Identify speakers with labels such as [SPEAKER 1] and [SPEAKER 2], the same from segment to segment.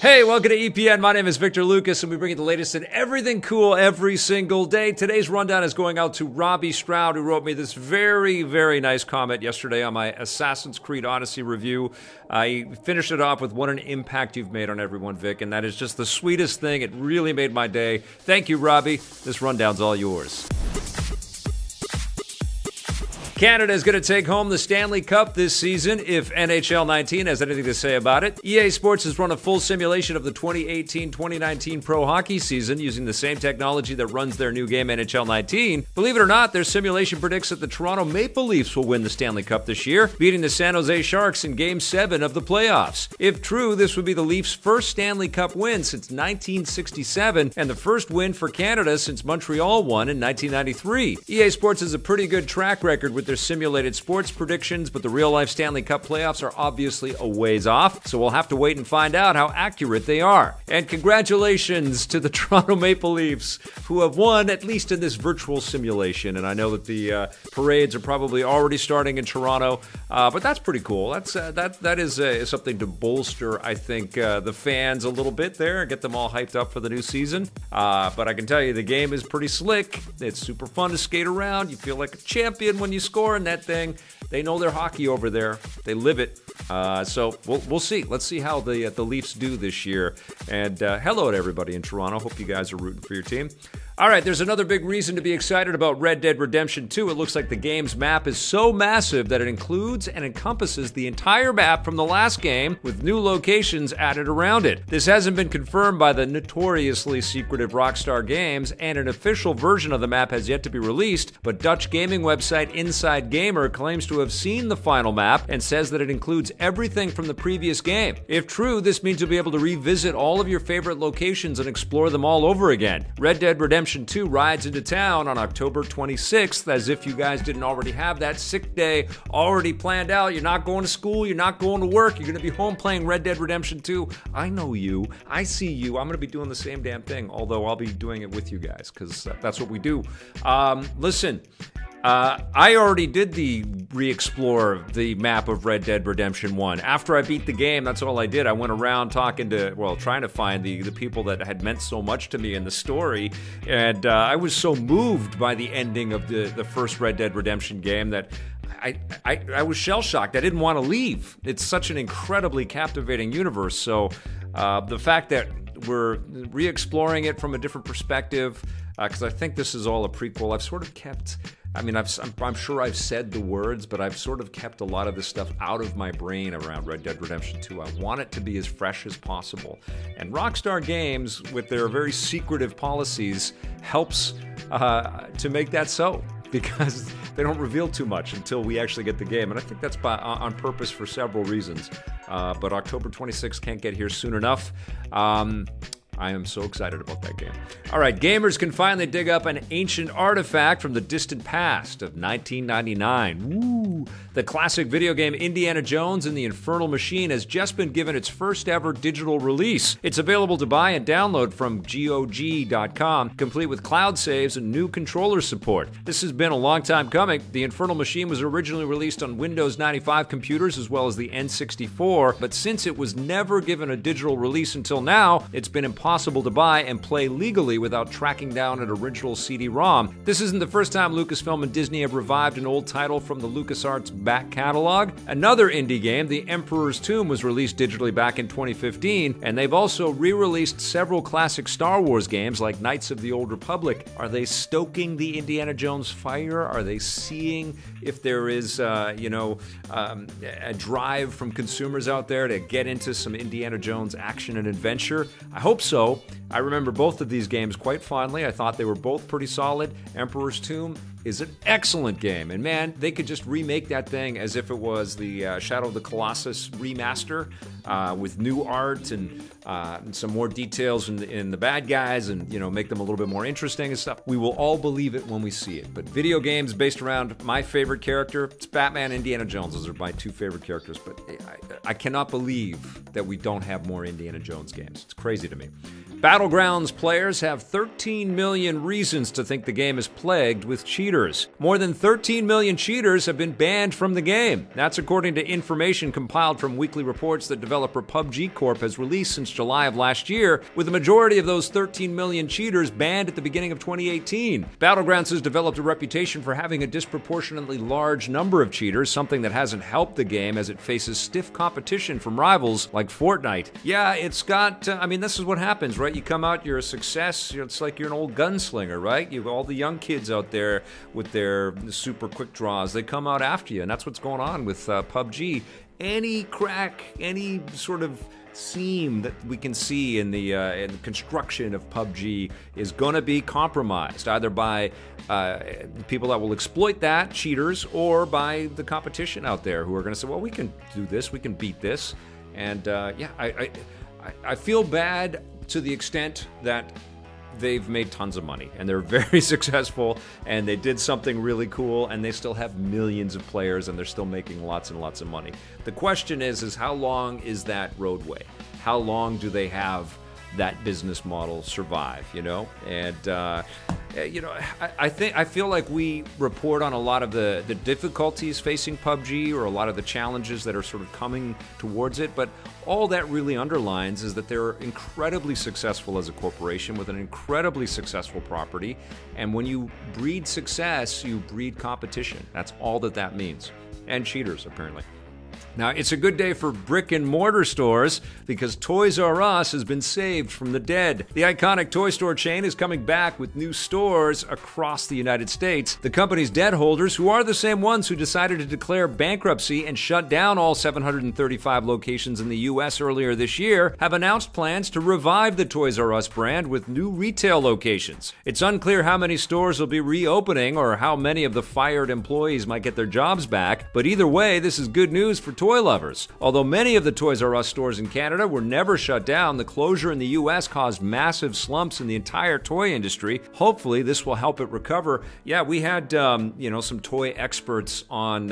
[SPEAKER 1] Hey, welcome to EPN. My name is Victor Lucas, and we bring you the latest in everything cool every single day. Today's rundown is going out to Robbie Stroud, who wrote me this very, very nice comment yesterday on my Assassin's Creed Odyssey review. I finished it off with what an impact you've made on everyone, Vic, and that is just the sweetest thing. It really made my day. Thank you, Robbie. This rundown's all yours. Canada is going to take home the Stanley Cup this season if NHL 19 has anything to say about it. EA Sports has run a full simulation of the 2018-2019 pro hockey season using the same technology that runs their new game NHL 19. Believe it or not, their simulation predicts that the Toronto Maple Leafs will win the Stanley Cup this year, beating the San Jose Sharks in Game 7 of the playoffs. If true, this would be the Leafs' first Stanley Cup win since 1967 and the first win for Canada since Montreal won in 1993. EA Sports has a pretty good track record with their simulated sports predictions, but the real-life Stanley Cup playoffs are obviously a ways off, so we'll have to wait and find out how accurate they are. And congratulations to the Toronto Maple Leafs, who have won, at least in this virtual simulation. And I know that the parades are probably already starting in Toronto, but that's pretty cool. That is something to bolster, I think, the fans a little bit there, get them all hyped up for the new season. But I can tell you, the game is pretty slick. It's super fun to skate around. You feel like a champion when you score in that thing. They know their hockey over there. They live it. So we'll see. Let's see how the Leafs do this year. And hello to everybody in Toronto. Hope you guys are rooting for your team. All right, there's another big reason to be excited about Red Dead Redemption 2. It looks like the game's map is so massive that it includes and encompasses the entire map from the last game, with new locations added around it. This hasn't been confirmed by the notoriously secretive Rockstar Games, and an official version of the map has yet to be released, but Dutch gaming website Inside Gamer claims to have seen the final map and says that it includes everything from the previous game. If true, this means you'll be able to revisit all of your favorite locations and explore them all over again. Red Dead Redemption 2 rides into town on October 26th, as if you guys didn't already have that sick day already planned out. You're not going to school, you're not going to work, you're going to be home playing Red Dead Redemption 2. I know you, I see you. I'm going to be doing the same damn thing, although I'll be doing it with you guys, because that's what we do. Listen, I already did the re-explore the map of Red Dead Redemption 1. After I beat the game, that's all I did. I went around trying to find the people that had meant so much to me in the story, and I was so moved by the ending of the first Red Dead Redemption game that I was shell-shocked. I didn't want to leave. It's such an incredibly captivating universe, so the fact that we're re-exploring it from a different perspective, because I think this is all a prequel, I've sort of kept... I'm sure I've said the words, but I've sort of kept a lot of this stuff out of my brain around Red Dead Redemption 2. I want it to be as fresh as possible. And Rockstar Games, with their very secretive policies, helps to make that so, because they don't reveal too much until we actually get the game. And I think that's on purpose for several reasons. But October 26th can't get here soon enough. I am so excited about that game. All right, gamers can finally dig up an ancient artifact from the distant past of 1999. Woo! The classic video game Indiana Jones and the Infernal Machine has just been given its first ever digital release. It's available to buy and download from GOG.com, complete with cloud saves and new controller support. This has been a long time coming. The Infernal Machine was originally released on Windows 95 computers as well as the N64, but since it was never given a digital release until now, it's been impossible to buy and play legally without tracking down an original CD-ROM. This isn't the first time Lucasfilm and Disney have revived an old title from the LucasArts back catalog. Another indie game, The Emperor's Tomb, was released digitally back in 2015, and they've also re-released several classic Star Wars games like Knights of the Old Republic. Are they stoking the Indiana Jones fire? Are they seeing if there is, a drive from consumers out there to get into some Indiana Jones action and adventure? I hope so. I remember both of these games quite fondly. I thought they were both pretty solid. Emperor's Tomb is an excellent game, and man, they could just remake that thing as if it was the Shadow of the Colossus remaster, with new art and some more details in the bad guys, and make them a little bit more interesting and stuff. We will all believe it when we see it. But video games based around my favorite character, it's Batman, Indiana Jones. Those are my two favorite characters, but I cannot believe that we don't have more Indiana Jones games. It's crazy to me. Battlegrounds players have 13 million reasons to think the game is plagued with cheaters. More than 13 million cheaters have been banned from the game. That's according to information compiled from weekly reports that developer PUBG Corp has released since July of last year, with the majority of those 13 million cheaters banned at the beginning of 2018. Battlegrounds has developed a reputation for having a disproportionately large number of cheaters, something that hasn't helped the game as it faces stiff competition from rivals like Fortnite. Yeah, it's got, this is what happens, right? You come out, you're a success, it's like you're an old gunslinger, right? You all the young kids out there with their super quick draws, they come out after you, and that's what's going on with PUBG. Any crack, any sort of seam that we can see in the construction of PUBG is going to be compromised, either by people that will exploit that, cheaters, or by the competition out there who are going to say, well, we can do this, we can beat this. And I feel bad to the extent that they've made tons of money and they're very successful and they did something really cool and they still have millions of players and they're still making lots and lots of money. The question is how long is that roadway? How long do they have that business model survive, you know? And I feel like we report on a lot of the difficulties facing PUBG or a lot of the challenges that are sort of coming towards it, but all that really underlines is that they're incredibly successful as a corporation with an incredibly successful property, and when you breed success, you breed competition. That's all that means. And cheaters, apparently. Now, it's a good day for brick and mortar stores because Toys R Us has been saved from the dead. The iconic toy store chain is coming back with new stores across the United States. The company's debt holders, who are the same ones who decided to declare bankruptcy and shut down all 735 locations in the U.S. earlier this year, have announced plans to revive the Toys R Us brand with new retail locations. It's unclear how many stores will be reopening or how many of the fired employees might get their jobs back, but either way, this is good news for toy lovers. Although many of the Toys R Us stores in Canada were never shut down, the closure in the U.S. caused massive slumps in the entire toy industry. Hopefully, this will help it recover. Yeah, we had some toy experts on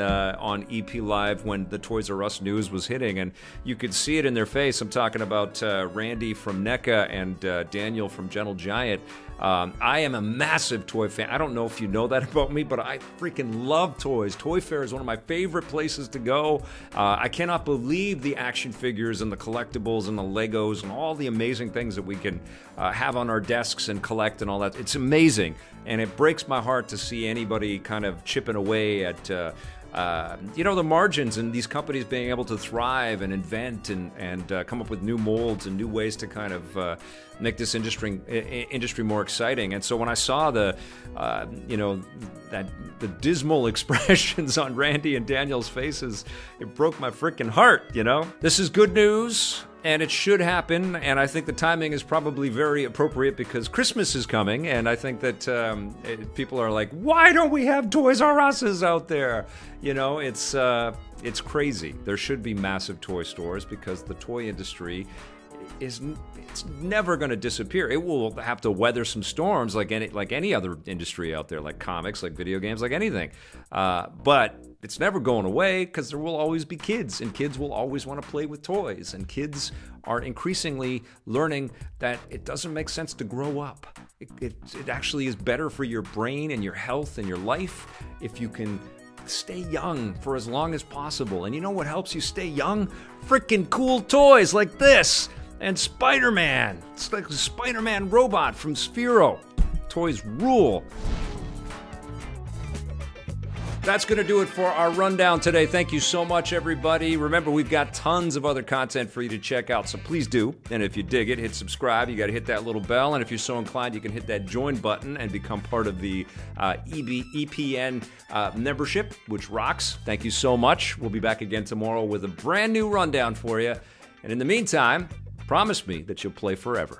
[SPEAKER 1] EP Live when the Toys R Us news was hitting, and you could see it in their face. I'm talking about Randy from NECA and Daniel from Gentle Giant. I am a massive toy fan. I don't know if you know that about me, but I freaking love toys. Toy Fair is one of my favorite places to go. I cannot believe the action figures and the collectibles and the Legos and all the amazing things that we can have on our desks and collect and all that. It's amazing, and it breaks my heart to see anybody kind of chipping away at the margins and these companies being able to thrive and invent and come up with new molds and new ways to kind of make this industry more exciting. And so when I saw the dismal expressions on Randy and Daniel's faces, it broke my freaking heart, you know? This is good news. And it should happen, and I think the timing is probably very appropriate because Christmas is coming, and I think that people are like, why don't we have Toys R Us's out there? You know, it's crazy. There should be massive toy stores because the toy industry it's never going to disappear. It will have to weather some storms like any other industry out there, like comics, like video games, like anything. But it's never going away because there will always be kids, and kids will always want to play with toys, and kids are increasingly learning that it doesn't make sense to grow up. It actually is better for your brain and your health and your life if you can stay young for as long as possible. And you know what helps you stay young? Freaking cool toys like this. And Spider-Man. It's like the Spider-Man robot from Sphero. Toys rule. That's going to do it for our rundown today. Thank you so much, everybody. Remember, we've got tons of other content for you to check out, so please do. And if you dig it, hit subscribe. You got to hit that little bell. And if you're so inclined, you can hit that join button and become part of the EPN membership, which rocks. Thank you so much. We'll be back again tomorrow with a brand new rundown for you. And in the meantime, promise me that you'll play forever.